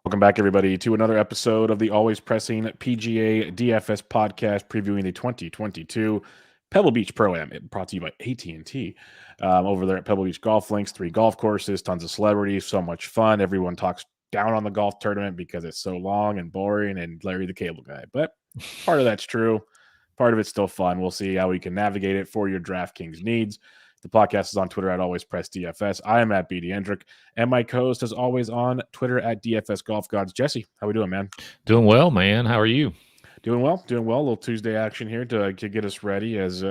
Welcome back, everybody, to another episode of the Always Pressing PGA DFS podcast previewing the 2022 Pebble Beach Pro-AM. Brought to you by AT&T. Over there at Pebble Beach Golf Links, 3 golf courses, tons of celebrities, so much fun. Everyone talks down on the golf tournament because it's so long and boring and Larry the Cable Guy. But part of that's true. Part of it's still fun. We'll see how we can navigate it for your DraftKings needs. The podcast is on Twitter at AlwaysPressDFS. I am at BD Hendrick, and my co-host is always on Twitter at DFS Golf Gods. Jesse, how we doing, man? Doing well, man. How are you? Doing well. A little Tuesday action here to get us ready as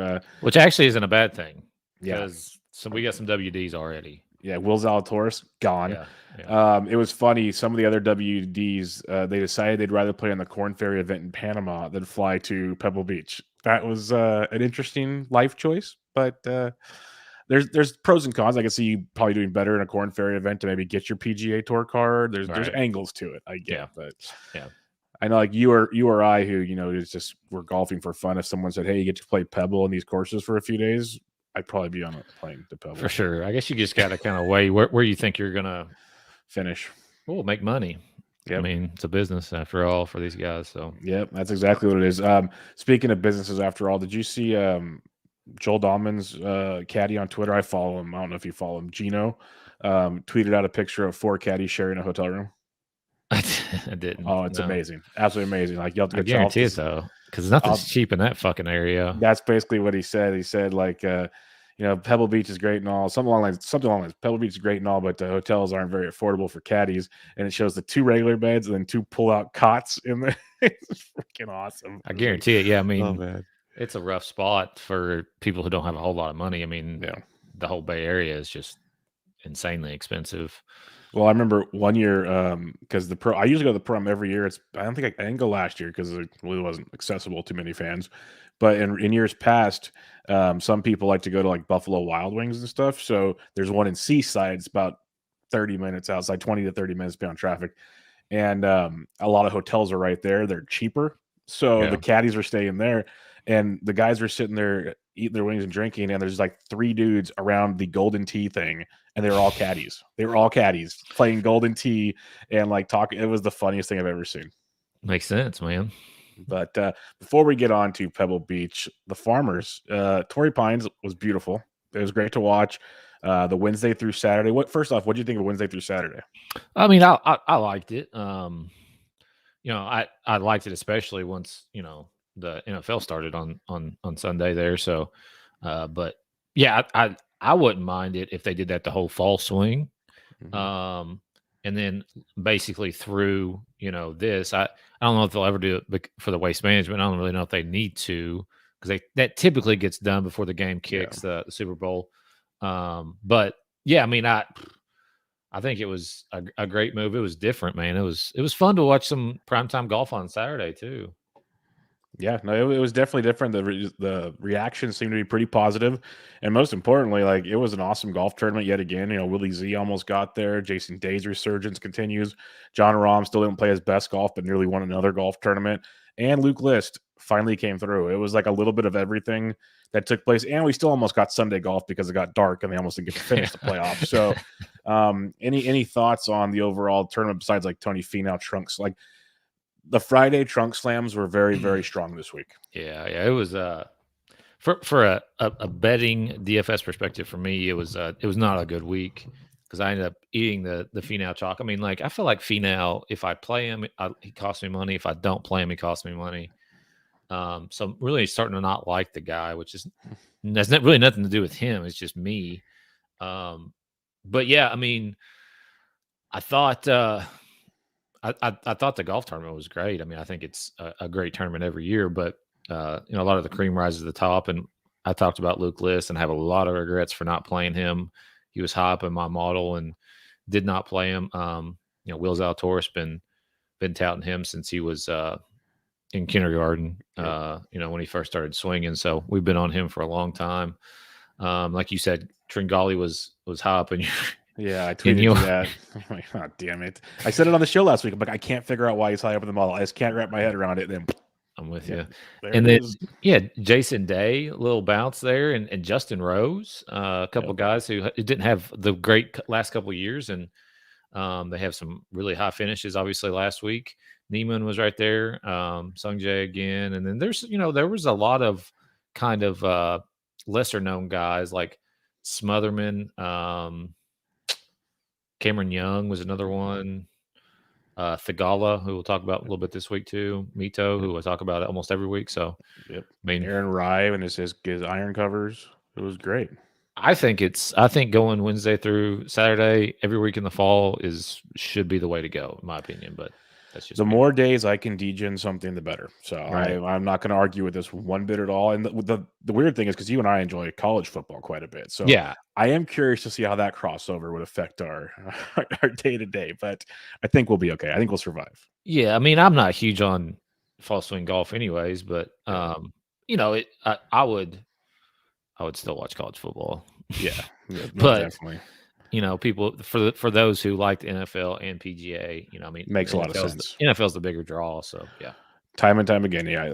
which actually isn't a bad thing. Yeah, because we got some WDs already. Yeah, Will Zalatoris gone. It was funny. Some of the other WDs, they decided they'd rather play on the Corn Ferry event in Panama than fly to Pebble Beach. That was an interesting life choice, but there's pros and cons. I can see you probably doing better in a Corn Ferry event to maybe get your PGA Tour card. There's angles to it, I get. But I know, like you or I, who it's just we're golfing for fun. If someone said, "Hey, you get to play Pebble in these courses for a few days," I'd probably be on a plane to Pebble for sure. I guess you just got to kind of weigh where you think you're gonna finish. Oh, make money. Yep. I mean, it's a business after all for these guys. So yep, that's exactly what it is. Speaking of businesses, after all, did you see Joel Dahlman's caddy on Twitter? I follow him. I don't know if you follow him. Gino tweeted out a picture of 4 caddies sharing a hotel room. I didn't. Oh, it's amazing. Absolutely amazing. Like, you have to get guarantee it, though, because nothing's cheap in that fucking area. That's basically what he said. He said, like, Pebble Beach is great and all. Something along the lines. Pebble Beach is great and all, but the hotels aren't very affordable for caddies. And it shows the 2 regular beds and then 2 pull-out cots in there. It's freaking awesome. I guarantee it. Yeah, I mean, it's a rough spot for people who don't have a whole lot of money. I mean, the whole Bay Area is just insanely expensive. Well, I remember one year because I usually go to the Pro every year. I didn't go last year because it really wasn't accessible to many fans. But in years past, some people like to go to like Buffalo Wild Wings and stuff. So there's one in Seaside. It's about 30 minutes outside, 20 to 30 minutes beyond traffic. And a lot of hotels are right there. They're cheaper. So the caddies are staying there. And the guys were sitting there eating their wings and drinking, and there's like 3 dudes around the golden tee thing, and they were all caddies. They were all caddies playing golden tee and like talking. It was the funniest thing I've ever seen. Makes sense, man. But before we get on to Pebble Beach, the Farmers, Torrey Pines was beautiful. It was great to watch. The Wednesday through Saturday. First off, what do you think of Wednesday through Saturday? I mean, I liked it. I liked it especially once the NFL started on Sunday there. So, but yeah, I wouldn't mind it if they did that the whole fall swing. Mm-hmm. And then basically through, this, I don't know if they'll ever do it for the waste management. I don't really know if they need to, because that typically gets done before the game kicks, the Super Bowl. But yeah, I mean, I think it was a great move. It was different, man. It was fun to watch some primetime golf on Saturday too. Yeah, no, it was definitely different. The reaction seemed to be pretty positive, and most importantly, like, it was an awesome golf tournament yet again. Willie Z almost got there. Jason Day's resurgence continues. John Rahm still didn't play his best golf, but nearly won another golf tournament. And Luke List finally came through. It was like a little bit of everything that took place, and we still almost got Sunday golf because it got dark and they almost didn't get to finish the playoff. So, any thoughts on the overall tournament besides like Tony Finau trunks? Like, the Friday trunk slams were very, very strong this week. Yeah, it was for a betting DFS perspective for me, it was not a good week because I ended up eating the Finau chalk. I mean, like, I feel like Finau, if I play him, he costs me money. If I don't play him, he costs me money. So I'm really starting to not like the guy, which has really nothing to do with him. It's just me. But yeah, I mean, I thought. I thought the golf tournament was great. I mean, I think it's a great tournament every year, but a lot of the cream rises to the top. And I talked about Luke List and have a lot of regrets for not playing him. He was high up in my model and did not play him. Will Zalatoris been touting him since he was in kindergarten. When he first started swinging. So we've been on him for a long time. Like you said, Tringali was high up in your. Yeah, I tweeted you that. I'm like, oh, damn it. I said it on the show last week. I'm like, I can't figure out why he's high up in the model. I just can't wrap my head around it. Then I'm with you. And then, Jason Day, a little bounce there, and Justin Rose, a couple guys who didn't have the great last couple of years. And They have some really high finishes. Obviously, last week Neiman was right there. Sung Jae again, and then there was a lot of kind of lesser known guys like Smotherman. Cameron Young was another one. Thigala, who we'll talk about a little bit this week too. Mito, who I talk about almost every week. So, Yep. I mean, Aaron Rye and his iron covers. It was great. I think going Wednesday through Saturday every week in the fall should be the way to go, in my opinion. But that's just The me. more days I can degen something, the better. So Right. I'm not going to argue with this one bit at all. And the weird thing is, because you and I enjoy college football quite a bit, so Yeah. I am curious to see how that crossover would affect our day to day. But I think we'll be okay. I think we'll survive. Yeah, I mean, I'm not huge on fall swing golf, anyways, but I would still watch college football. Yeah, no, But definitely people for those who like the NFL and PGA, I mean, makes a lot of sense. NFL's the bigger draw, so yeah. Time and time again, yeah.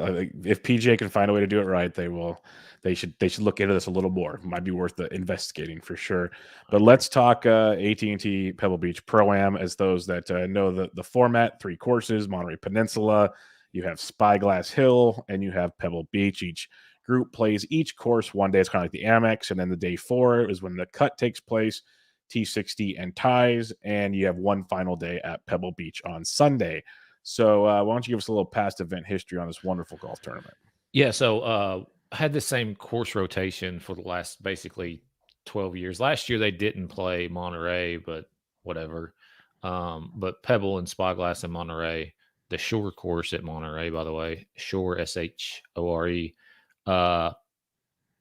If PGA can find a way to do it right, they will. They should look into this a little more. Might be worth the investigating for sure. But let's talk AT&T Pebble Beach Pro-AM, as those that know the format. 3 courses: Monterey Peninsula, you have Spyglass Hill, and you have Pebble Beach. Each group plays each course one day. It's kind of like the Amex, and then the day 4 is when the cut takes place, T60 and ties, and you have one final day at Pebble Beach on Sunday. So why don't you give us a little past event history on this wonderful golf tournament? Yeah, so I had the same course rotation for the last basically 12 years. Last year they didn't play Monterey, but whatever. But Pebble and Spyglass in Monterey, the Shore course at Monterey, by the way, Shore, Shore.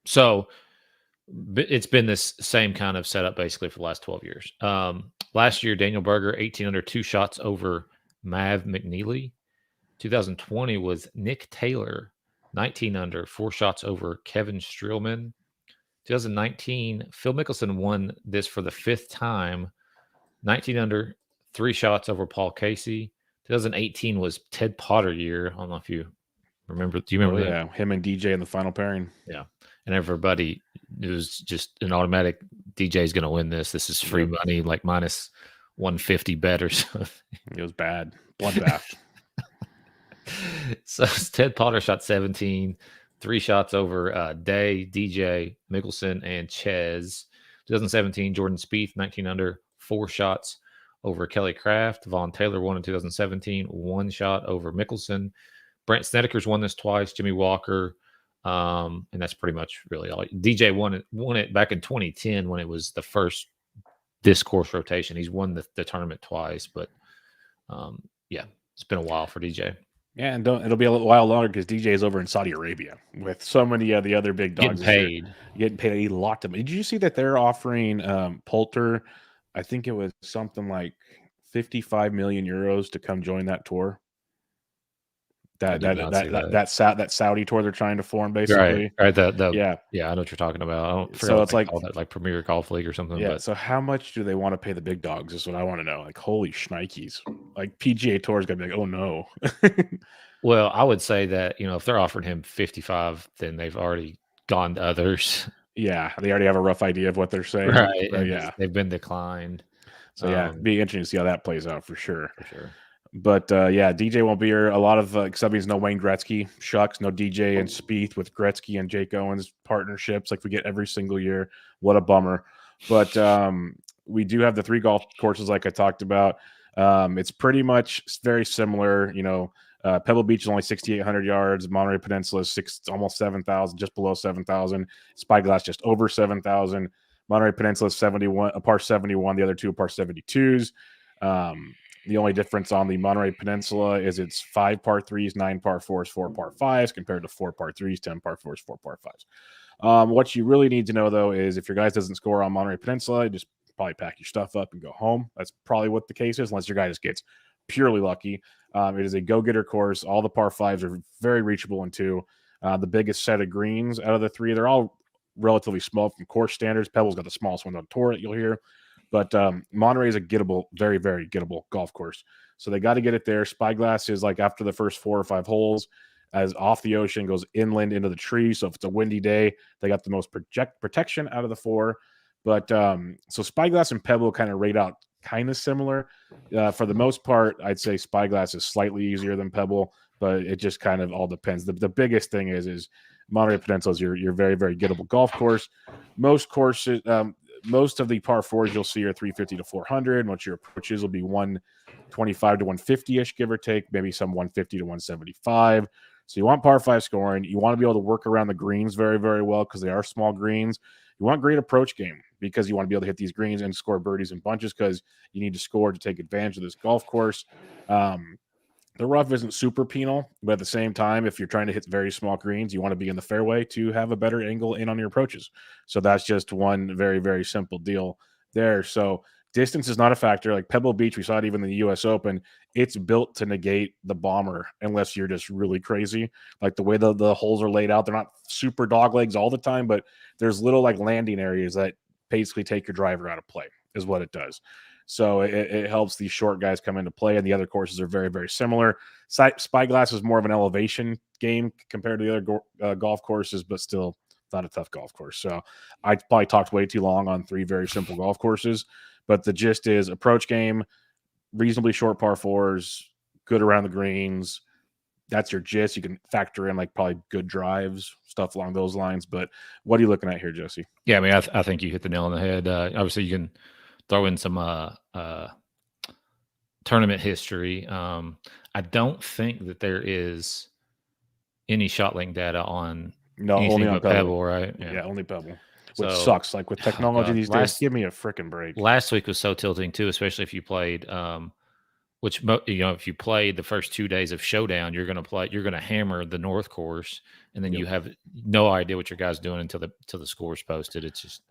So it's been this same kind of setup basically for the last 12 years. Last year, Daniel Berger, 18 under, 2 shots over Mav McNeely. 2020 was Nick Taylor, 19 under, 4 shots over Kevin Strillman. 2019, Phil Mickelson won this for the 5th time, 19 under, 3 shots over Paul Casey. 2018 was Ted Potter year. I don't know if you remember. Do you remember that? Yeah, him and DJ in the final pairing. Yeah. And everybody, it was just an automatic, DJ's going to win this. This is free money, like minus 150 bet or something. It was bad. Bloodbath. So Ted Potter shot 17, 3 shots over Day, DJ, Mickelson, and Ches. 2017, Jordan Spieth, 19 under, 4 shots over Kelly Craft. Vaughn Taylor won in 2017, 1 shot over Mickelson. Brent Snedeker's won this twice. Jimmy Walker, and that's pretty much really all. DJ won it back in 2010 when it was the first this course rotation. He's won the tournament twice, but yeah, it's been a while for DJ. Yeah, and it'll be a little while longer because DJ is over in Saudi Arabia with so many of the other big dogs. Getting paid a lot. Did you see that they're offering Poulter? I think it was something like 55 million euros to come join that tour. That Saudi tour they're trying to form, basically. Right. Yeah, I know what you're talking about. So it's like that, like Premier Golf League or something. Yeah. But. So how much do they want to pay the big dogs? Is what I want to know. Like, holy shnikes! Like PGA Tour is gonna be like, oh no. Well, I would say that if they're offering him 55, then they've already gone to others. Yeah, they already have a rough idea of what they're saying. Right. And yeah, they've been declined. So yeah, it'd be interesting to see how that plays out for sure. For sure. But yeah, DJ won't be here. A lot of except no Wayne Gretzky. Shucks, no DJ and Spieth with Gretzky and Jake Owens partnerships like we get every single year. What a bummer. But we do have the 3 golf courses like I talked about. It's pretty much very similar. Pebble Beach is only 6,800 yards. Monterey Peninsula is almost 7,000, just below 7,000. Spyglass just over 7,000. Monterey Peninsula is 71, a par 71. The other 2 par 72s. The only difference on the Monterey Peninsula is it's 5 par 3s, 9 par 4s, 4 par 5s, compared to 4 par 3s, 10 par 4s, 4 par 5s. What you really need to know, though, is if your guys doesn't score on Monterey Peninsula, you just probably pack your stuff up and go home. That's probably what the case is, unless your guy just gets purely lucky. It is a go-getter course. All the par 5s are very reachable in 2. The biggest set of greens out of the 3, they're all relatively small from course standards. Pebble's got the smallest one on tour that you'll hear. But Monterey is a gettable, very, very gettable golf course. So they got to get it there. Spyglass is like after the first 4 or 5 holes, as off the ocean, goes inland into the tree. So if it's a windy day, they got the most protection out of the 4. But so Spyglass and Pebble kind of rate out kind of similar. For the most part, I'd say Spyglass is slightly easier than Pebble, but it just kind of all depends. The biggest thing is Monterey Peninsula is your very, very gettable golf course. Most courses, most of the par fours you'll see are 350 to 400. Most of your approaches will be 125 to 150-ish, give or take, maybe some 150 to 175. So you want par five scoring. You want to be able to work around the greens very, very well because they are small greens. You want great approach game because you want to be able to hit these greens and score birdies and bunches because you need to score to take advantage of this golf course. The rough isn't super penal, but at the same time, if you're trying to hit very small greens, you want to be in the fairway to have a better angle in on your approaches. So that's just one very, very simple deal there. So distance is not a factor. Like Pebble Beach, we saw it even in the U.S. Open. It's built to negate the bomber unless you're just really crazy. Like the way the holes are laid out, they're not super dog legs all the time, but there's little like landing areas that basically take your driver out of play is what it does. So it helps these short guys come into play, and the other courses are very, very similar. Spyglass is more of an elevation game compared to the other golf courses, but still not a tough golf course. So I probably talked way too long on three very simple golf courses, but the gist is approach game, reasonably short par fours, good around the greens. That's your gist. You can factor in like probably good drives, stuff along those lines. But what are you looking at here, Jesse? Yeah, I mean, I think you hit the nail on the head. Obviously, you can throw in some tournament history. I don't think that there is any shot link data on only on Pebble, right? Yeah, only Pebble, which sucks. Like with technology these days, give me a freaking break. Last week was so tilting too, especially if you played. If you played the first 2 days of Showdown, you're going to hammer the North Course, and then you have no idea what your guy's doing until the score's posted. It's just,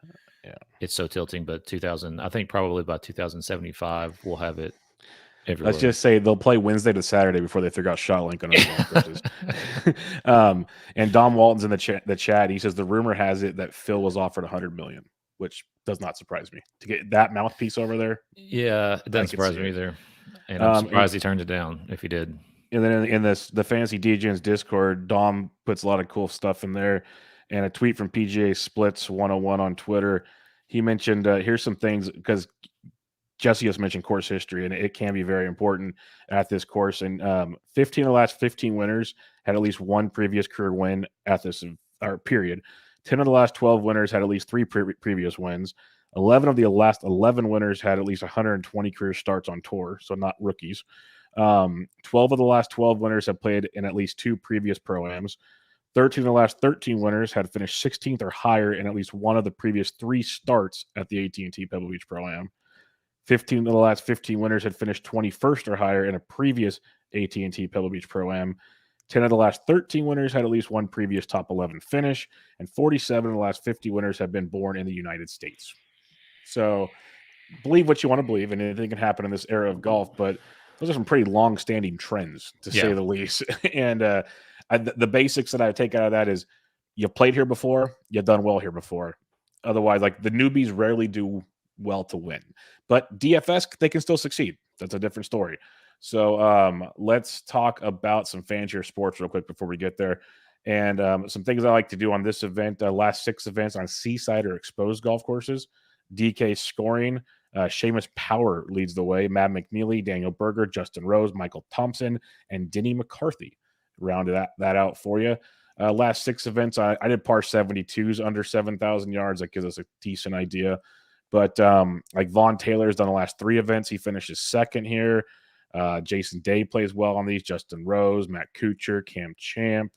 it's so tilting. But I think probably by 2075, we'll have it everywhere. Let's just say they'll play Wednesday to Saturday before they figure out shot link on other golf courses. And Dom Walton's in the chat. He says the rumor has it that Phil was offered $100 million, which does not surprise me to get that mouthpiece over there. Yeah, it doesn't surprise me either. And I'm surprised he turned it down if he did. And then in the Fantasy DJs Discord, Dom puts a lot of cool stuff in there. And a tweet from PGA Splits 101 on Twitter. He mentioned, here's some things, because Jesse just mentioned course history, and it can be very important at this course. And 15 of the last 15 winners had at least one previous career win at this period. 10 of the last 12 winners had at least three previous wins. 11 of the last 11 winners had at least 120 career starts on tour, so not rookies. 12 of the last 12 winners have played in at least two previous Pro-Ams. 13 of the last 13 winners had finished 16th or higher in at least one of the previous three starts at the AT&T Pebble Beach Pro-Am. 15 of the last 15 winners had finished 21st or higher in a previous AT&T Pebble Beach Pro-Am. 10 of the last 13 winners had at least one previous top 11 finish, and 47 of the last 50 winners have been born in the United States. So believe what you want to believe, and anything can happen in this era of golf, but those are some pretty long-standing trends, to say the least. And the basics that I take out of that is you played here before, you've done well here before. Otherwise, like the newbies rarely do well to win. But DFS, they can still succeed. That's a different story. So let's talk about some Fanshare Sports real quick before we get there. And some things I like to do on this event, last 6 events on seaside or exposed golf courses. DK scoring, Seamus Power leads the way. Matt McNeely, Daniel Berger, Justin Rose, Michael Thompson, and Denny McCarthy rounded that out for you. Last 6 events, I did par 72s under 7,000 yards. That gives us a decent idea. But like Vaughn Taylor's done the last 3 events. He finishes second here. Jason Day plays well on these. Justin Rose, Matt Kutcher, Cam Champ.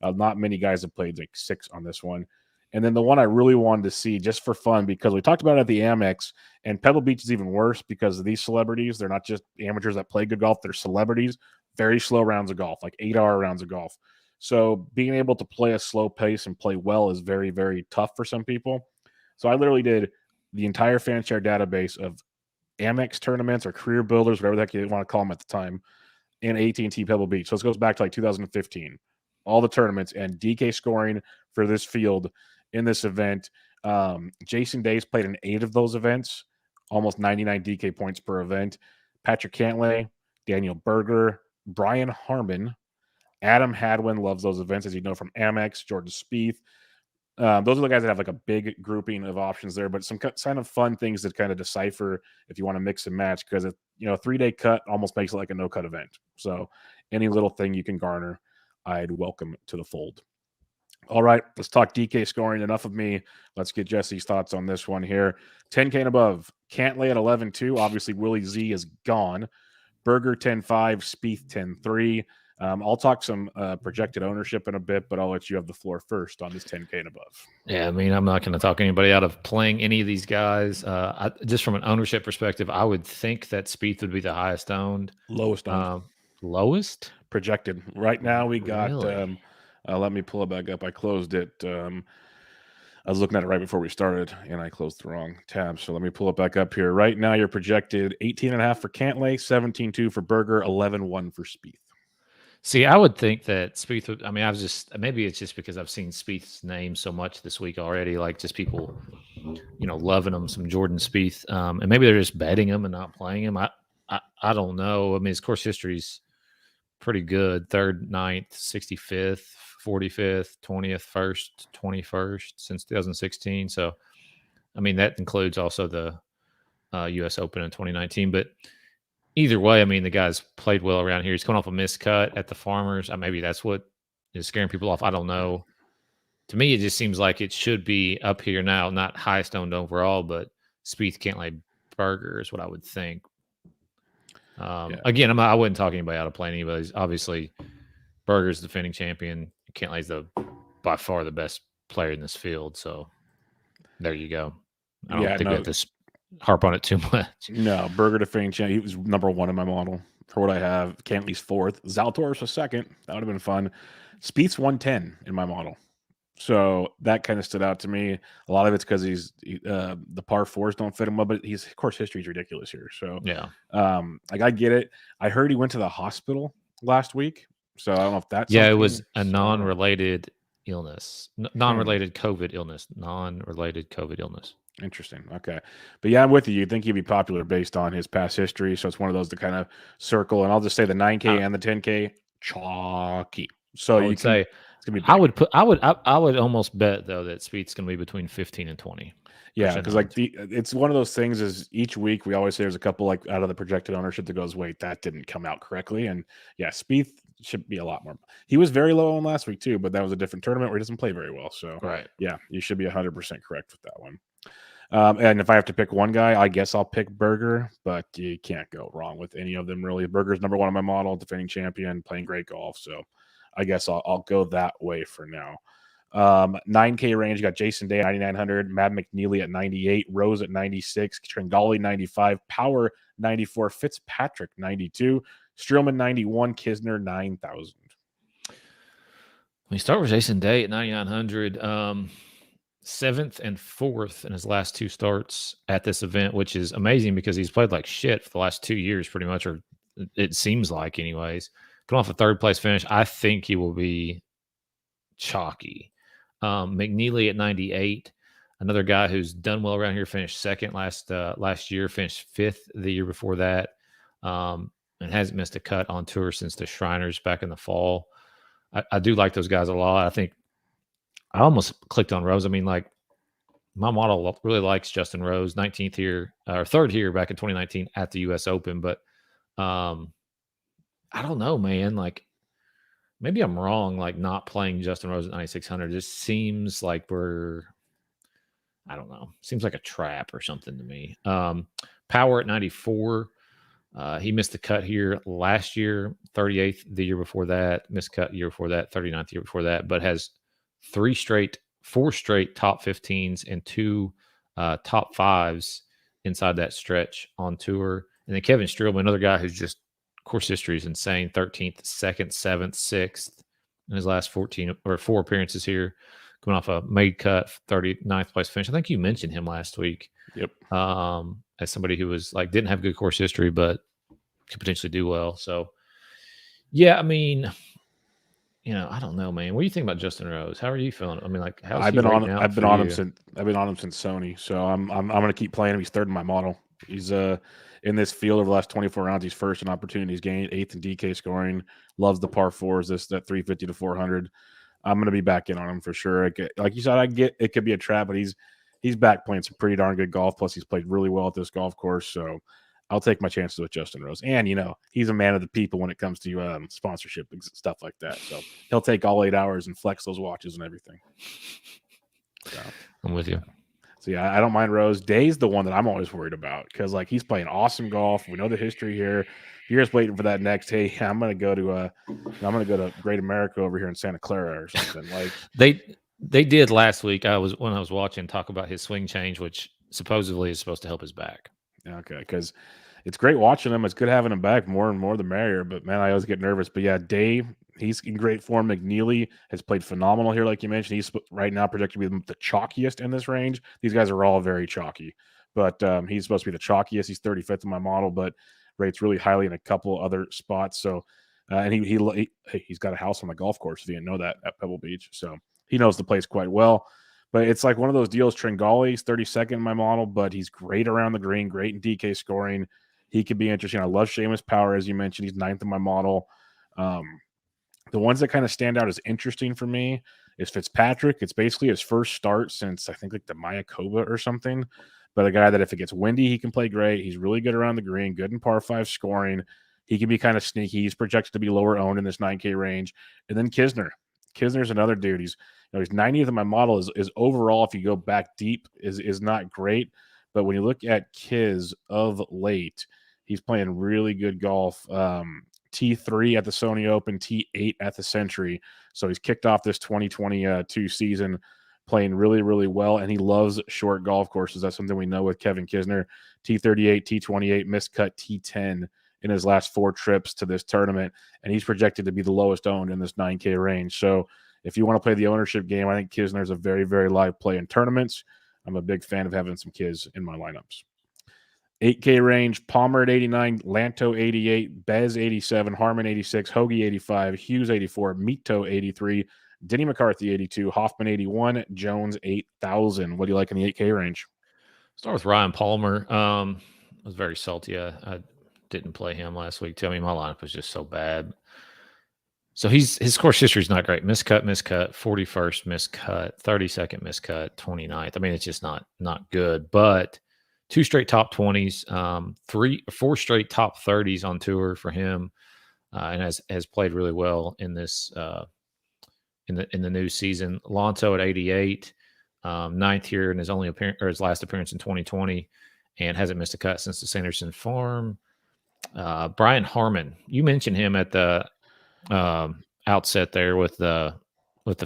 Not many guys have played like 6 on this one. And then the one I really wanted to see just for fun, because we talked about it at the Amex, and Pebble Beach is even worse because of these celebrities. They're not just amateurs that play good golf. They're celebrities. Very slow rounds of golf, like 8-hour rounds of golf. So being able to play a slow pace and play well is very, very tough for some people. So I literally did the entire Fanshare database of Amex tournaments or career builders, whatever the heck you want to call them at the time, in AT&T Pebble Beach. So this goes back to like 2015. All the tournaments and DK scoring for this field in this event. Jason Day's played in 8 of those events, almost 99 DK points per event. Patrick Cantlay, Daniel Berger, Brian Harmon, Adam Hadwin loves those events, as you know, from Amex, Jordan Spieth. Those are the guys that have like a big grouping of options there, but some kind of fun things to kind of decipher if you want to mix and match, because a 3-day cut almost makes it like a no cut event. So any little thing you can garner, I'd welcome to the fold. All right, let's talk DK scoring. Enough of me. Let's get Jesse's thoughts on this one here. 10K and above. Can't lay at 11-2. Obviously, Willie Z is gone. Berger 10-5. Spieth 10-3. I'll talk some projected ownership in a bit, but I'll let you have the floor first on this 10K and above. Yeah, I mean, I'm not going to talk anybody out of playing any of these guys. Just from an ownership perspective, I would think that Spieth would be the highest owned. Lowest owned. Lowest? Projected. Right now we got, Really? let me pull it back up. I closed it. I was looking at it right before we started, and I closed the wrong tab. So let me pull it back up here. Right now you're projected 18.5 for Cantlay, 17.2 for Berger, 11.1 for Spieth. See, I would think that Spieth would, I mean, maybe it's just because I've seen Spieth's name so much this week already, like just people, loving him, some Jordan Spieth. And maybe they're just betting him and not playing him. I don't know. I mean, his course history's pretty good. 3rd, 9th, 65th, 45th, 20th, 1st, 21st since 2016. So, I mean, that includes also the U.S. Open in 2019. But either way, I mean, the guy's played well around here. He's coming off a missed cut at the Farmers. Maybe that's what is scaring people off. I don't know. To me, it just seems like it should be up here now, not highest owned overall, but Spieth Cantlay Berger is what I would think. Again, I wouldn't talk anybody out of playing anybody. Obviously, Berger's the defending champion. Cantlay's by far the best player in this field. So there you go. I don't think we have to harp on it too much. No, Berger defending champion. He was number 1 in my model for what I have. Cantlay's 4th. Zalatoris was 2nd. That would have been fun. Spieth's 110 in my model. So that kind of stood out to me. A lot of it's because the par 4s don't fit him well, but his course history is ridiculous here. So yeah, I get it. I heard he went to the hospital last week, so I don't know if that's it was a non-related illness, non-related COVID illness. Interesting. Okay, but yeah, I'm with you. You'd think he'd be popular based on his past history, so it's one of those to kind of circle. And I'll just say the 9K and the 10K chalky. So I would say. I would almost bet though that Spieth's going to be between 15 and 20. Yeah, because it's one of those things. Is each week we always say there's a couple like out of the projected ownership that goes, wait, that didn't come out correctly. And yeah, Spieth should be a lot more. He was very low on last week too, but that was a different tournament where he doesn't play very well. So right, yeah, you should be 100% correct with that one. And if I have to pick one guy, I guess I'll pick Berger, but you can't go wrong with any of them really. Berger's number 1 on my model, defending champion, playing great golf. So I guess I'll go that way for now. 9K range, you got Jason Day at 9,900, Matt McNeely at 98, Rose at 96, Tringali 95, Power 94, Fitzpatrick 92, Strillman 91, Kisner 9,000. We start with Jason Day at 9,900, 7th and 4th in his last 2 starts at this event, which is amazing because he's played like shit for the last 2 years pretty much, or it seems like anyways. Coming off a 3rd place finish, I think he will be chalky. McNeely at 98, another guy who's done well around here, finished 2nd last year, finished 5th the year before that, and hasn't missed a cut on tour since the Shriners back in the fall. I do like those guys a lot. I think I almost clicked on Rose. I mean, like my model really likes Justin Rose, 19th here, or 3rd here back in 2019 at the U.S. Open, but I don't know, man. Like, maybe I'm wrong, like not playing Justin Rose at 9,600. It just seems like I don't know. Seems like a trap or something to me. Power at 94. He missed the cut here last year, 38th the year before that, missed cut year before that, 39th the year before that, but has 4 straight top 15s and 2 top 5s inside that stretch on tour. And then Kevin Strill, another guy who's just course history is insane. 13th, 2nd, 7th, 6th in his last 4 appearances here. Coming off a made cut, 39th place finish. I think you mentioned him last week. Yep. As somebody who was like didn't have good course history, but could potentially do well. So yeah, I mean, I don't know, man. What do you think about Justin Rose? How are you feeling? I mean, like, how's I've been on him since Sony. So I'm gonna keep playing him. He's 3rd in my model. He's in this field over the last 24 rounds. He's 1st in opportunities gained, 8th in DK scoring. Loves the par 4s. That 350 to 400. I'm going to be back in on him for sure. Like you said, I get it could be a trap, but he's back playing some pretty darn good golf. Plus, he's played really well at this golf course. So I'll take my chances with Justin Rose. And, he's a man of the people when it comes to sponsorship and stuff like that. So he'll take all 8 hours and flex those watches and everything. So, I'm with you. So, yeah, I don't mind Rose. Day's the one that I'm always worried about because, like, he's playing awesome golf. We know the history here. You're just waiting for that next, hey, I'm going to go to Great America over here in Santa Clara or something. Like they did last week. When I was watching talk about his swing change, which supposedly is supposed to help his back. Okay, because it's great watching him. It's good having him back. More and more, the merrier. But man, I always get nervous. But yeah, Dave, he's in great form. McNeely has played phenomenal here, like you mentioned. He's right now projected to be the chalkiest in this range. These guys are all very chalky, but he's supposed to be the chalkiest. He's 35th in my model, but rates really highly in a couple other spots. So, and he's got a house on the golf course. If you didn't know that, at Pebble Beach, so he knows the place quite well. But it's like one of those deals. Tringali's 32nd in my model, but he's great around the green, great in DK scoring. He could be interesting. I love Seamus Power, as you mentioned. He's 9th in my model. The ones that kind of stand out as interesting for me is Fitzpatrick. It's basically his first start since I think like the Mayakoba or something. But a guy that if it gets windy, he can play great. He's really good around the green, good in par 5 scoring. He can be kind of sneaky. He's projected to be lower owned in this 9K range. And then Kisner. Kisner's another dude. He's 90th in my model. Is overall, if you go back deep, is not great. But when you look at Kiz of late, he's playing really good golf. T3 at the Sony Open, T8 at the Century. So he's kicked off this 2022 season playing really, really well, and he loves short golf courses. That's something we know with Kevin Kisner. T38, T28, missed cut T10 in his last 4 trips to this tournament, and he's projected to be the lowest owned in this 9K range. So if you want to play the ownership game, I think Kisner is a very, very live play in tournaments. I'm a big fan of having some Kiz in my lineups. 8K range, Palmer at 89, Lanto 88, Bez 87, Harmon 86, Hoagy 85, Hughes 84, Mito 83, Denny McCarthy 82, Hoffman 81, Jones 8,000. What do you like in the 8K range? Start with Ryan Palmer. I was very salty. I didn't play him last week. Tell me, my lineup was just so bad. So his course history is not great. Miscut, 41st miscut, 32nd miscut, 29th. I mean, it's just not good. But 2 straight top 20s, 4 straight top 30s on tour for him, and has played really well in this in the new season. Lanto at 88, 9th here in his his last appearance in 2020, and hasn't missed a cut since the Sanderson Farm. Brian Harmon, you mentioned him at the outset there with the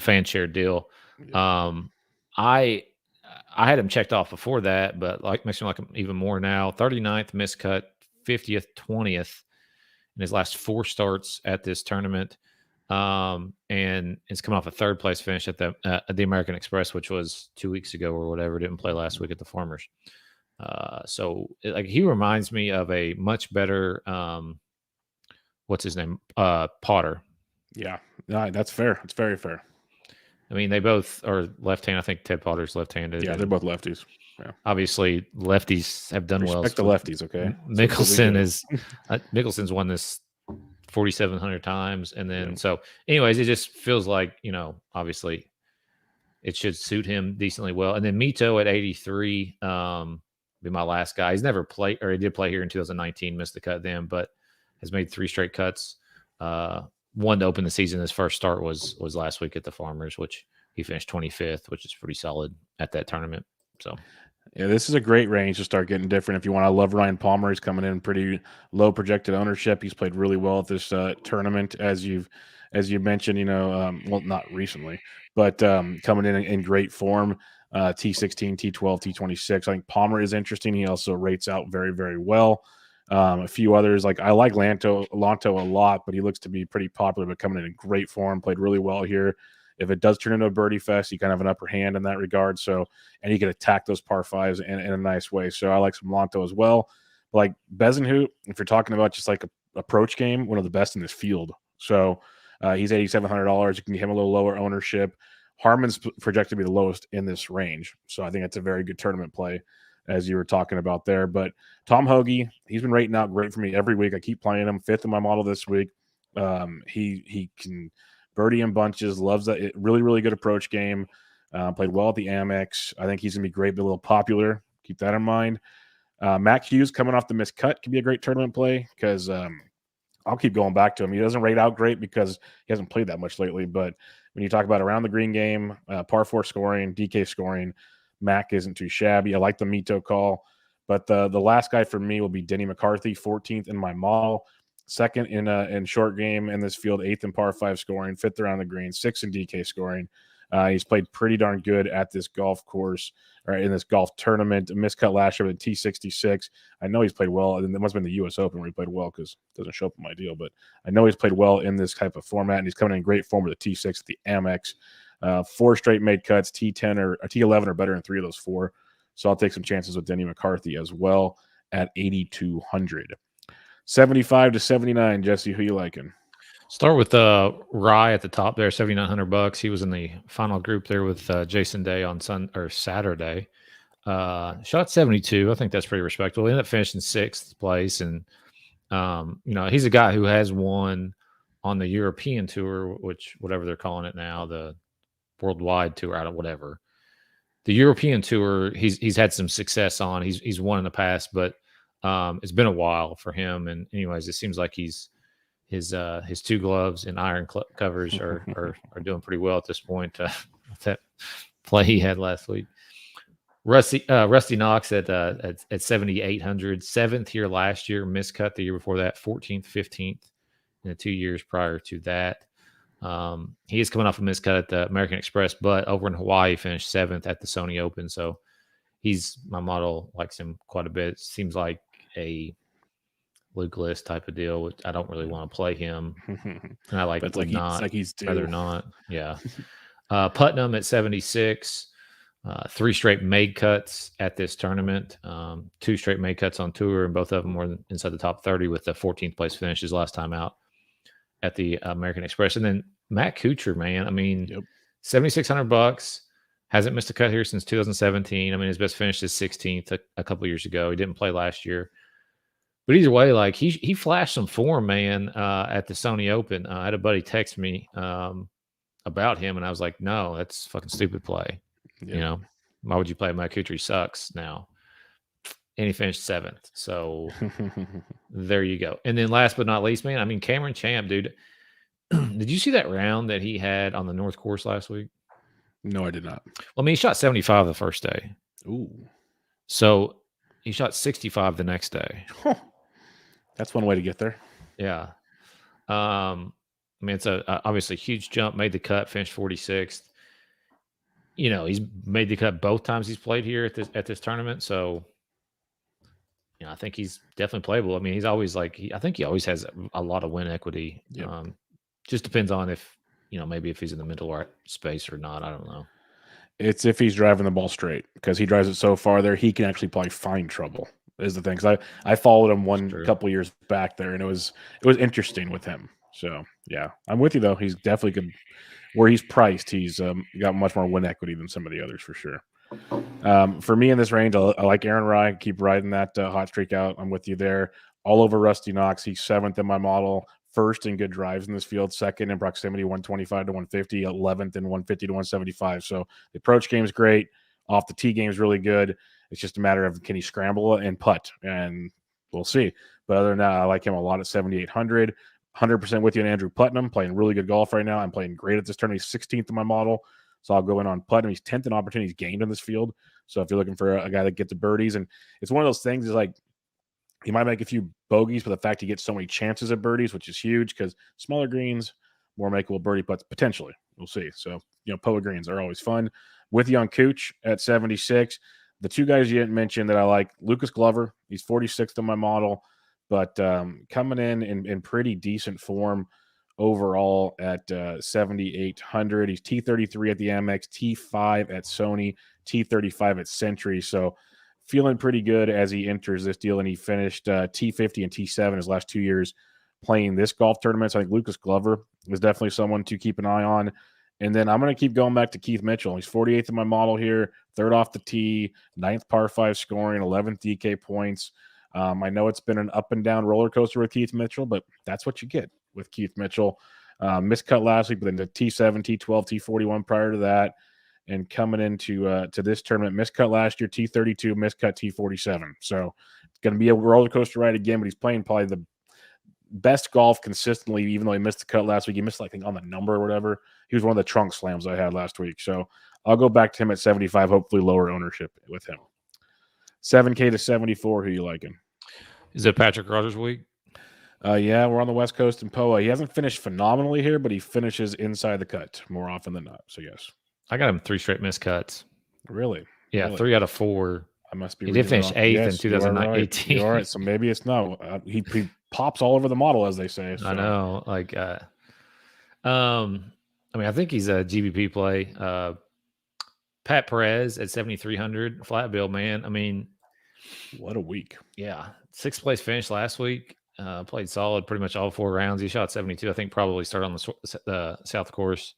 fan share deal. I had him checked off before that, but makes me like him even more now. 39th miscut, 50th, 20th in his last 4 starts at this tournament. And it's come off a 3rd place finish at the American Express, which was 2 weeks ago or whatever. Didn't play last week at the Farmers. So he reminds me of a much better, what's his name? Potter. Yeah, no, that's fair. It's very fair. I mean, they both are left-handed. I think Ted Potter's left-handed. Yeah, they're both lefties. Yeah. Obviously, lefties have done well. Respect the lefties, okay? Mickelson's won this 4,700 times, and then so, anyways, it just feels like obviously, it should suit him decently well. And then Mito at 83, be my last guy. He's never played, or he did play here in 2019, missed the cut then, but has made 3 straight cuts. One to open the season. His first start was last week at the Farmers, which he finished 25th, which is pretty solid at that tournament. So, yeah, this is a great range to start getting different. If you want, I love Ryan Palmer. He's coming in pretty low projected ownership. He's played really well at this tournament, as you mentioned. Well, not recently, but coming in great form. T16, T12, T26. I think Palmer is interesting. He also rates out very, very well. A few others, like I like Lanto a lot, but he looks to be pretty popular, but coming in great form, played really well here. If it does turn into a birdie fest, he kind of have an upper hand in that regard. So, and he can attack those par 5s in a nice way. So I like some Lanto as well. Like Bezenhout, if you're talking about just like a approach game, one of the best in this field. So he's $8,700. You can get him a little lower ownership. Harmon's projected to be the lowest in this range. So I think that's a very good tournament play, as you were talking about there. But Tom Hoagy, he's been rating out great for me every week. I keep playing him 5th in my model this week. He can birdie in bunches, loves that. Really, really good approach game. Played well at the Amex. I think he's going to be great, but a little popular. Keep that in mind. Matt Hughes coming off the missed cut can be a great tournament play because I'll keep going back to him. He doesn't rate out great because he hasn't played that much lately. But when you talk about around the green game, par 4 scoring, DK scoring, Mac isn't too shabby. I like the Mito call. But the last guy for me will be Denny McCarthy, 14th in my model, second in short game in this field, 8th in par 5 scoring, 5th around the green, 6th in DK scoring. He's played pretty darn good at this golf course or in this golf tournament. A miscut last year with a T66. I know he's played well. And it must have been the U.S. Open where he played well because it doesn't show up in my deal. But I know he's played well in this type of format, and he's coming in great form with a T6 at the Amex. 4 straight made cuts, T10 or T11 or better in 3 of those 4. So I'll take some chances with Denny McCarthy as well at 8,200. 75 to 79, Jesse, who you liking? Start with Rye at the top there, $7,900. He was in the final group there with Jason Day on Saturday. Shot 72. I think that's pretty respectable. He ended up finishing 6th place, and he's a guy who has won on the European Tour, which whatever they're calling it now, the Worldwide Tour, I don't whatever. The European Tour, he's had some success on. He's won in the past, but it's been a while for him. And anyways, it seems like his 2 gloves and iron covers are doing pretty well at this point. That play he had last week. Rusty Knox at 7,800, 7th here last year, miscut the year before that, 14th, 15th in the 2 years prior to that. He is coming off a miscut at the American Express, but over in Hawaii finished 7th at the Sony Open. So my model likes him quite a bit. Seems like a Luke List type of deal, which I don't really want to play him. And I like he's rather not. Yeah. Putnam at 76, 3 straight made cuts at this tournament, 2 straight made cuts on tour, and both of them were inside the top 30 with the 14th place finish his last time out at the American Express. And then Matt Kutcher, man, I mean, $7,600, hasn't missed a cut here since 2017. I mean, his best finish is 16th a couple of years ago. He didn't play last year. But either way, like he flashed some form, man, at the Sony Open. I had a buddy text me about him, and I was like, no, that's fucking stupid play. Yep. Why would you play Matt Kutcher? He sucks now. And he finished 7th. So there you go. And then last but not least, man, I mean, Cameron Champ, dude. Did you see that round that he had on the North Course last week? No, I did not. Well, I mean, he shot 75 the first day. Ooh. So he shot 65 the next day. That's one way to get there. Yeah. I mean, it's obviously a huge jump, made the cut, finished 46th. He's made the cut both times he's played here at this tournament. So, I think he's definitely playable. I mean, he's always I think he always has a lot of win equity. Yep. Just depends on if, maybe if he's in the middle space or not. I don't know. It's if he's driving the ball straight, because he drives it so far there, he can actually probably find trouble. Is the thing. Because I followed him couple years back there, and it was interesting with him. So yeah, I'm with you though. He's definitely good. Where he's priced, he's got much more win equity than some of the others for sure. For me in this range, I like Aaron Rye. Keep riding that hot streak out. I'm with you there. All over Rusty Knox. He's 7th in my model. 1st in good drives in this field. 2nd in proximity, 125 to 150. 11th in 150 to 175. So the approach game is great. Off the tee game is really good. It's just a matter of can he scramble and putt, and we'll see. But other than that, I like him a lot at 7,800. 100% with you on Andrew Putnam, playing really good golf right now. I'm playing great at this tournament. He's 16th in my model, so I'll go in on Putnam. He's 10th in opportunities gained in this field. So if you're looking for a guy that gets the birdies, and it's one of those things is like he might make a few bogeys, but the fact he gets so many chances at birdies, which is huge because smaller greens, more makeable birdie putts potentially. We'll see. So, Poa greens are always fun. With you on Cooch at 76. The 2 guys you didn't mention that I like, Lucas Glover. He's 46th in my model, but coming in pretty decent form overall at 7,800. He's T33 at the Amex, T5 at Sony, T35 at Century. So feeling pretty good as he enters this deal, and he finished T50 and T7 his last 2 years playing this golf tournament. So I think Lucas Glover is definitely someone to keep an eye on. And then I'm going to keep going back to Keith Mitchell. He's 48th in my model here, 3rd off the tee, 9th par 5 scoring, 11th DK points. I know it's been an up and down roller coaster with Keith Mitchell, but that's what you get with Keith Mitchell. Missed cut last week, but then the T7, T12, T41 prior to that. And coming into to this tournament, missed cut last year, T32, missed cut T47. So it's going to be a roller coaster ride again, but he's playing probably the best golf consistently, even though he missed the cut last week. He missed, I think, on the number or whatever. He was one of the trunk slams I had last week. So I'll go back to him at 75, hopefully lower ownership with him. 7K to 74, who you liking? Is it Patrick Rogers week? Yeah, we're on the West Coast in POA. He hasn't finished phenomenally here, but he finishes inside the cut more often than not. So, yes. I got him 3 straight missed cuts. Really? Yeah, Really? 3 out of 4. I must be. He did finish 8th in 2018. You're right. So maybe it's not. He pops all over the model, as they say. So. I know. I think he's a GBP play. Pat Perez at 7,300 flat bill, man. I mean, what a week. Yeah, 6th place finish last week. Played solid pretty much all 4 rounds. He shot 72. I think probably started on the South course,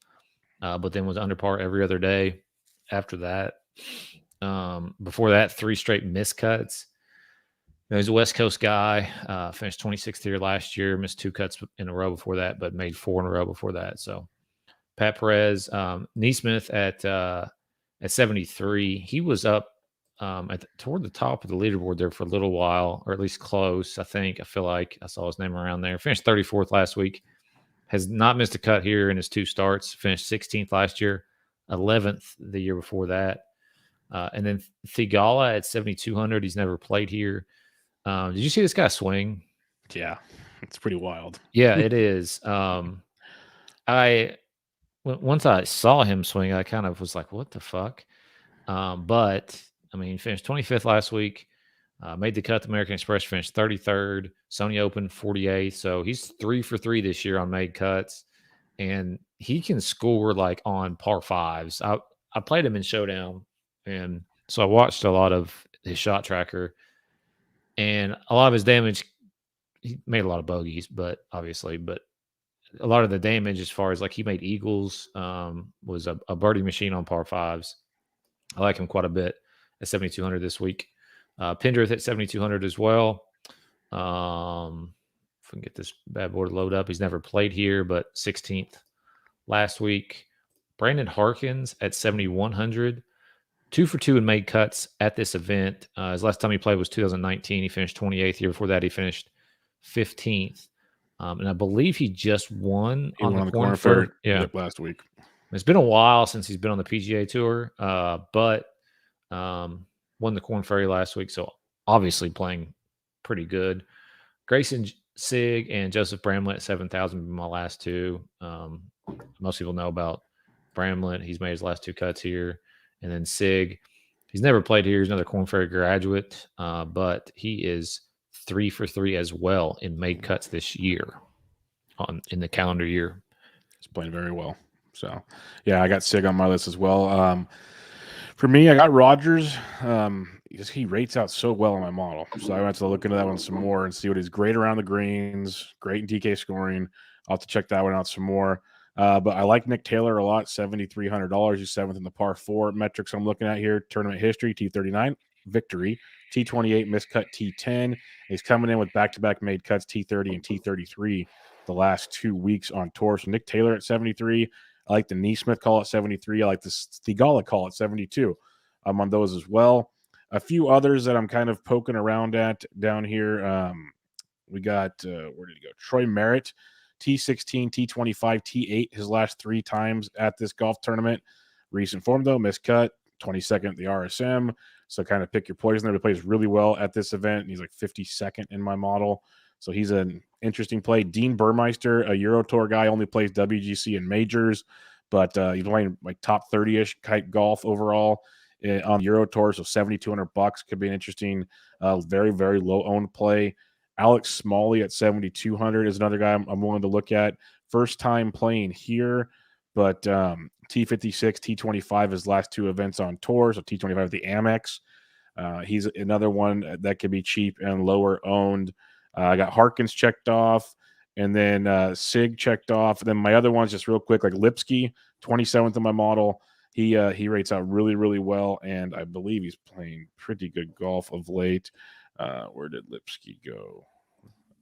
but then was under par every other day after that. Before that, 3 straight miscuts. He's a West Coast guy. Finished 26th here last year. Missed 2 cuts in a row before that, but made 4 in a row before that. So Pat Perez, Neesmith at 73. He was up toward the top of the leaderboard there for a little while, or at least close. I feel like I saw his name around there. Finished 34th last week. Has not missed a cut here in his 2 starts. Finished 16th last year, 11th the year before that. And then Thigala at 7,200. He's never played here. Did you see this guy swing? Yeah, it's pretty wild. Yeah, it is. Once I saw him swing, I kind of was like, what the fuck? But, finished 25th last week. Made the cut at the American Express, finished 33rd. Sony Open, 48th. So he's 3 for 3 this year on made cuts. And he can score on par 5s. I played him in Showdown. And so I watched a lot of his shot tracker. And a lot of his damage, he made a lot of bogeys, but a lot of the damage as far as he made eagles, was a birdie machine on par 5s. I like him quite a bit at 7,200 this week. Pendrith at 7,200 as well. If we can get this bad boy to load up, he's never played here, but 16th last week. Brandon Harkins at 7,100. 2 for 2 in made cuts at this event. His last time he played was 2019. He finished 28th. Year before that, he finished 15th. And I believe he just won on the Corn Ferry. Yeah, last week. It's been a while since he's been on the PGA Tour, but won the Corn Ferry last week. So obviously playing pretty good. Grayson Sig and Joseph Bramlett at 7,000 my last 2. Most people know about Bramlett. He's made his last 2 cuts here. And then Sig, he's never played here. He's another Corn Ferry graduate, but he is 3 for 3 as well in made cuts this year in the calendar year. He's playing very well. So, yeah, I got Sig on my list as well. For me, I got Rogers. He rates out so well in my model. So I went to look into that one some more and see what he's great around the greens, great in DK scoring. I'll have to check that one out some more. But I like Nick Taylor a lot, $7,300. He's 7th in the par 4 metrics I'm looking at here. Tournament history, T39, victory, T28, miscut, T10. He's coming in with back-to-back made cuts, T30 and T33 the last 2 weeks on tour. So Nick Taylor at 73. I like the Neesmith call at 73. I like the Thigala call at 72. I'm on those as well. A few others that I'm kind of poking around at down here. We got, where did he go? Troy Merritt. T16, T25, T8 his last 3 times at this golf tournament. Recent form, though, miscut, 22nd at the RSM. So kind of pick your poison there. He plays really well at this event. He's 52nd in my model. So he's an interesting play. Dean Burmeister, a Euro Tour guy, only plays WGC and majors, but he's playing top 30-ish type golf overall on the Euro Tour. So $7,200 could be an interesting, very, very low-owned play. Alex Smalley at 7,200 is another guy I'm willing to look at. First time playing here, but T56, T25 his last 2 events on tour. So T25 at the Amex. He's another one that could be cheap and lower owned. I got Harkins checked off, and then Sig checked off. And then my other ones, just real quick, like Lipsky, 27th in my model. He rates out really, really well, and I believe he's playing pretty good golf of late. Where did Lipsky go?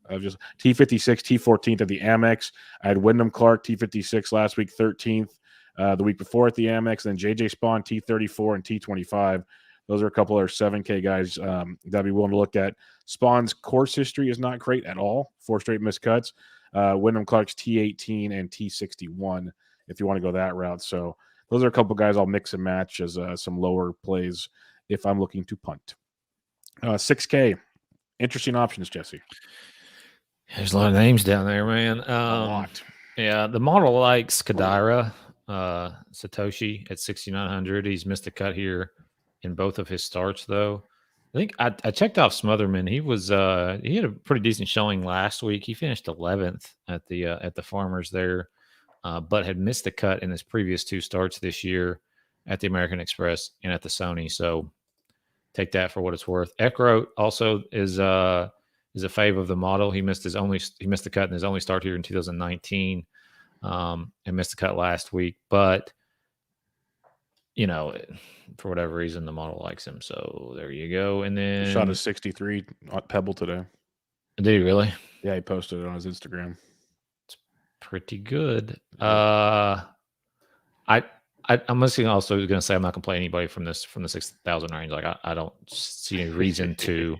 of just T56, T14th at the Amex. I had Wyndham Clark, T56 last week, 13th. The week before at the Amex, then JJ Spawn, T34 and T25. Those are a couple of 7K guys that I'd be willing to look at. Spawn's course history is not great at all. 4 straight missed cuts. Wyndham Clark's T18 and T61 if you want to go that route. So those are a couple guys I'll mix and match as some lower plays if I'm looking to punt. 6K. Interesting options, Jesse. There's a lot of names down there, man. A lot. Yeah, the model likes Kadira, Satoshi at 6,900. He's missed a cut here in both of his starts, though. I think I checked off Smotherman. He had a pretty decent showing last week. He finished 11th at the Farmers there, but had missed the cut in his previous 2 starts this year at the American Express and at the Sony. So take that for what it's worth. Eckroat also is a fave of the model. He missed the cut in his only start here in 2019, and missed the cut last week. But for whatever reason, the model likes him. So there you go. And then he shot a 63 at Pebble today. Did he really? Yeah, he posted it on his Instagram. It's pretty good. I'm also going to say I'm not going to play anybody from the 6,000 range. Like I don't see any reason to.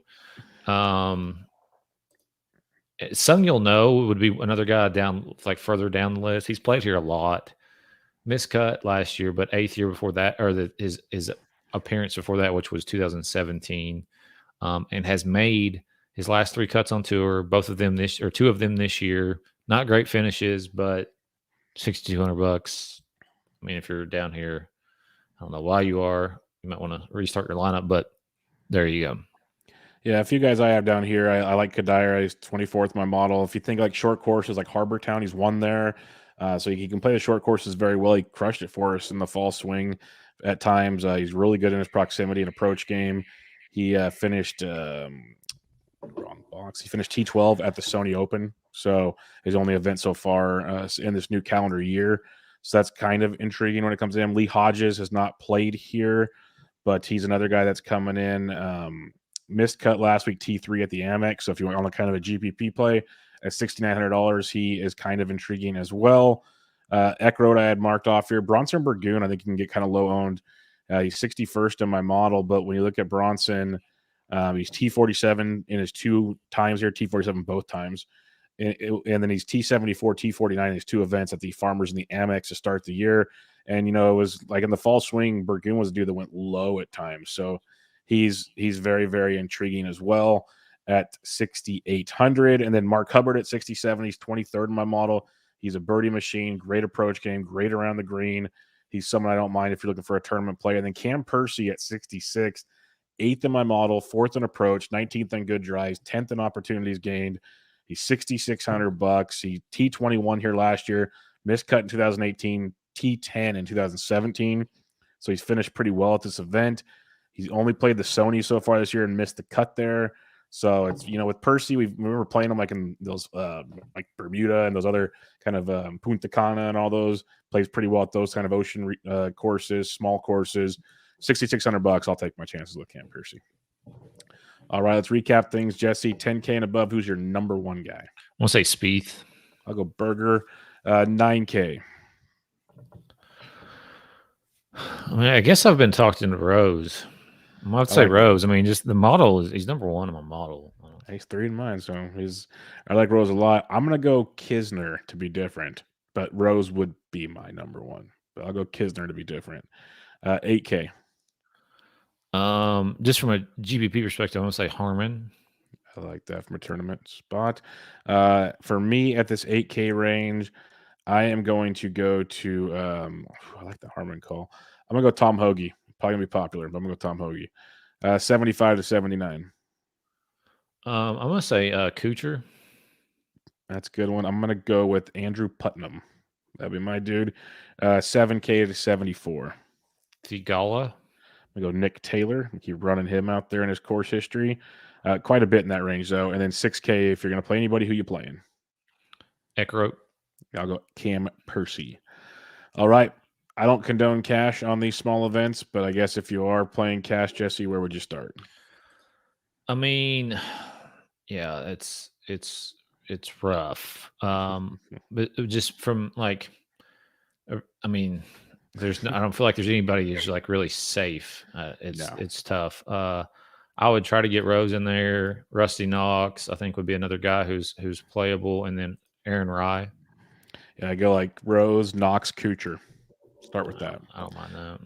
Some you'll know would be another guy down, like further down the list. He's played here a lot. Miscut last year, but 8th year before that, or his appearance before that, which was 2017, and has made his last 3 cuts on tour, 2 of them this year. Not great finishes, but $6,200. I mean, if you're down here, I don't know why you are. You might want to restart your lineup, but there you go. Yeah, a few guys I have down here. I like Kadira. He's 24th my model. If you think like short courses like Harbor Town, he's won there. So he can play the short courses very well. He crushed it for us in the fall swing at times. He's really good in his proximity and approach game. He finished wrong box. He finished T12 at the Sony Open. So his only event so far in this new calendar year. So that's kind of intriguing when it comes to him. Lee Hodges has not played here, but he's another guy that's coming in. Missed cut last week, T3 at the Amex. So if you want on a kind of a GPP play at $6,900, he is kind of intriguing as well. Eckroat I had marked off here. Bronson Burgoon, I think you can get kind of low owned. He's 61st in my model, but when you look at Bronson, he's T47 in his 2 times here, T47 both times. And then he's T74, T49 in his 2 events at the Farmers and the Amex to start the year. And, it was like in the fall swing, Burgoon was a dude that went low at times. So he's very, very intriguing as well at 6,800. And then Mark Hubbard at 67. He's 23rd in my model. He's a birdie machine, great approach game, great around the green. He's someone I don't mind if you're looking for a tournament player. And then Cam Percy at 66, 8th in my model, 4th in approach, 19th in good drives, 10th in opportunities gained. He's $6,600. He T21 here last year, missed cut in 2018, T10 in 2017. So he's finished pretty well at this event. He's only played the Sony so far this year and missed the cut there. So it's, with Percy, we remember playing him like in those like Bermuda and those other kind of Punta Cana and all those. Plays pretty well at those kind of ocean courses, small courses. $6,600. I'll take my chances with Cam Percy. All right, let's recap things. Jesse, 10K and above. Who's your number 1 guy? I want to say Spieth. I'll go Berger. 9K. I mean, I guess I've been talking to Rose. I'm about to say Rose. I mean, just the model he's number 1 on my model. He's 3 in mine, so I like Rose a lot. I'm gonna go Kisner to be different, but Rose would be my number 1. But I'll go Kisner to be different. 8K. Just from a GPP perspective, I want to say Harmon. I like that from a tournament spot. For me at this 8K range, I am going to go to I like the Harmon call. I'm gonna go Tom Hoagy. Probably gonna be popular, but I'm gonna go Tom Hoagy. 75 to 79. I'm gonna say Kutcher. That's a good one. I'm gonna go with Andrew Putnam. That'd be my dude. 7K to 74. Thigala. I'm gonna go Nick Taylor. Keep running him out there in his course history. Quite a bit in that range though. And then 6K if you're gonna play anybody, who you playing? Eckroat. I'll go Cam Percy. All right. I don't condone cash on these small events, but I guess if you are playing cash, Jesse, where would you start? I mean, yeah, it's it's rough. But just from like, I mean, I don't feel like there's anybody who's like really safe. It's tough. I would try to get Rose in there. Rusty Knox, I think, would be another guy who's playable, and then Aaron Rye. Yeah, I go like Rose, Knox, Kutcher. Start with that. I don't mind that.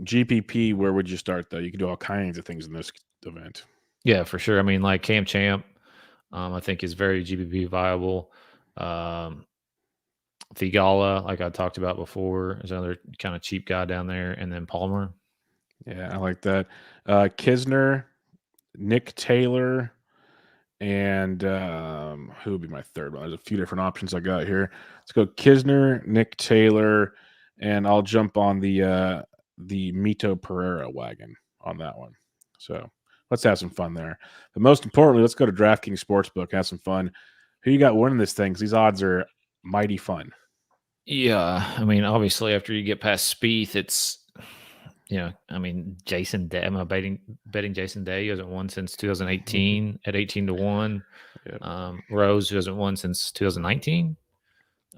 GPP, where would you start though? You can do all kinds of things in this event. Yeah, for sure. I mean, like Cam Champ, I think is very GPP viable. Thigala, like I talked about before, is another kind of cheap guy down there, and then Palmer. Yeah, I like that. Kisner, Nick Taylor, and who would be my third one? There's a few different options I got here. Let's go Kisner, Nick Taylor, and I'll jump on the Mito Pereira wagon on that one. So let's have some fun there. But most importantly, let's go to DraftKings Sportsbook, have some fun. Who you got winning this thing? 'Cause these odds are mighty fun. Yeah, I mean, obviously, after you get past Spieth, it's I mean, Jason Day. Am I betting Jason Day? He hasn't won since 2018 at 18-1. Yep. Rose, who hasn't won since 2019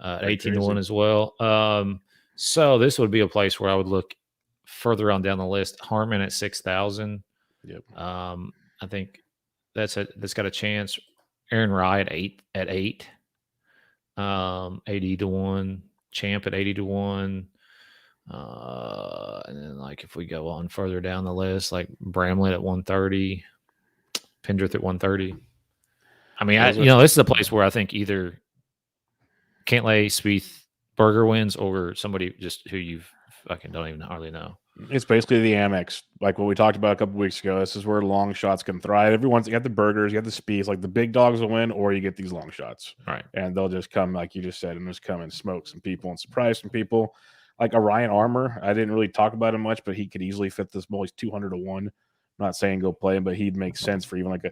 at 18-1 crazy. as well. So this would be a place where I would look further on down the list. Harmon at 6,000. Yep. I think that's got a chance. Aaron Rye at 8. 80-1. Champ at 80-1. And then like if we go on further down the list, like Bramlett at 130, Pendrith at 130. I mean, this is a place where I think either Cantlay, Spieth, Berger wins, or somebody just who you fucking don't even hardly know. It's basically the Amex, like what we talked about a couple weeks ago. This is where long shots can thrive. Everyone's, you got the Bergers, you got the Spieths, like the big dogs will win, or you get these long shots, right? And they'll just come, like you just said, and just come and smoke some people and surprise some people. Like a Ryan Armour, I didn't really talk about him much, but he could easily fit this mold. He's 200-1. I'm not saying go play him, but he'd make sense for even like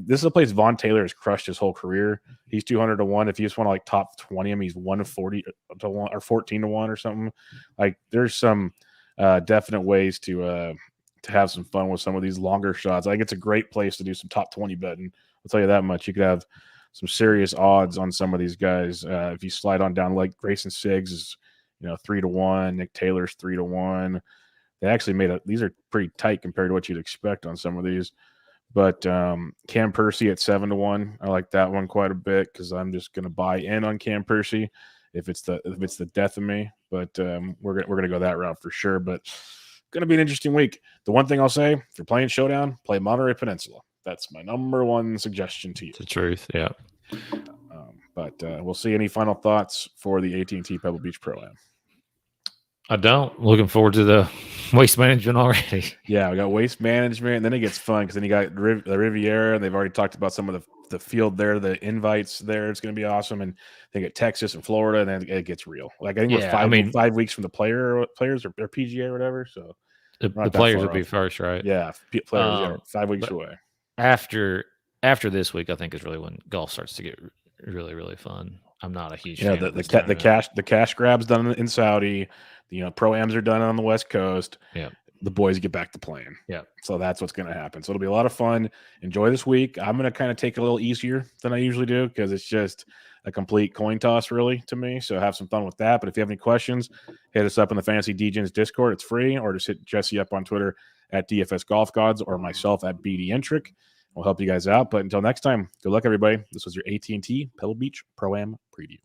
this is a place Vaughn Taylor has crushed his whole career. He's 200-1. If you just want to like top 20 him, he's 140-1 or 14-1 or something. Like there's some definite ways to have some fun with some of these longer shots. I think it's a great place to do some top 20 betting. I'll tell you that much. You could have some serious odds on some of these guys. If you slide on down, like Grayson Siggs is 3-1. Nick Taylor's 3-1. They actually these are pretty tight compared to what you'd expect on some of these. But Cam Percy at 7-1. I like that one quite a bit because I'm just going to buy in on Cam Percy if it's the death of me. But we're gonna go that route for sure. But going to be an interesting week. The one thing I'll say, if you're playing Showdown, play Monterey Peninsula. That's my number one suggestion to you. It's the truth, yeah. But we'll see. Any final thoughts for the AT&T Pebble Beach Pro-AM? I don't. Looking forward to the waste management already. Yeah, we got waste management, and then it gets fun because then you got the Riviera, and they've already talked about some of the field there, the invites there. It's going to be awesome, and they get Texas and Florida, and then it gets real. Like I think we're 5 weeks from the players or PGA or whatever. So the players will be first, right? Yeah, players 5 weeks away. After this week, I think is really when golf starts to get really, really fun. I'm not a huge fan of the cash grabs done in Saudi. Pro-Ams are done on the West Coast. Yeah. The boys get back to playing. Yeah. So that's what's going to happen. So it'll be a lot of fun. Enjoy this week. I'm going to kind of take it a little easier than I usually do because it's just a complete coin toss really to me. So have some fun with that. But if you have any questions, hit us up in the Fantasy DJs Discord. It's free, or just hit Jesse up on Twitter at DFS Golf Gods or myself at BD Entrick. We'll help you guys out. But until next time, good luck, everybody. This was your AT&T Pebble Beach Pro-Am preview.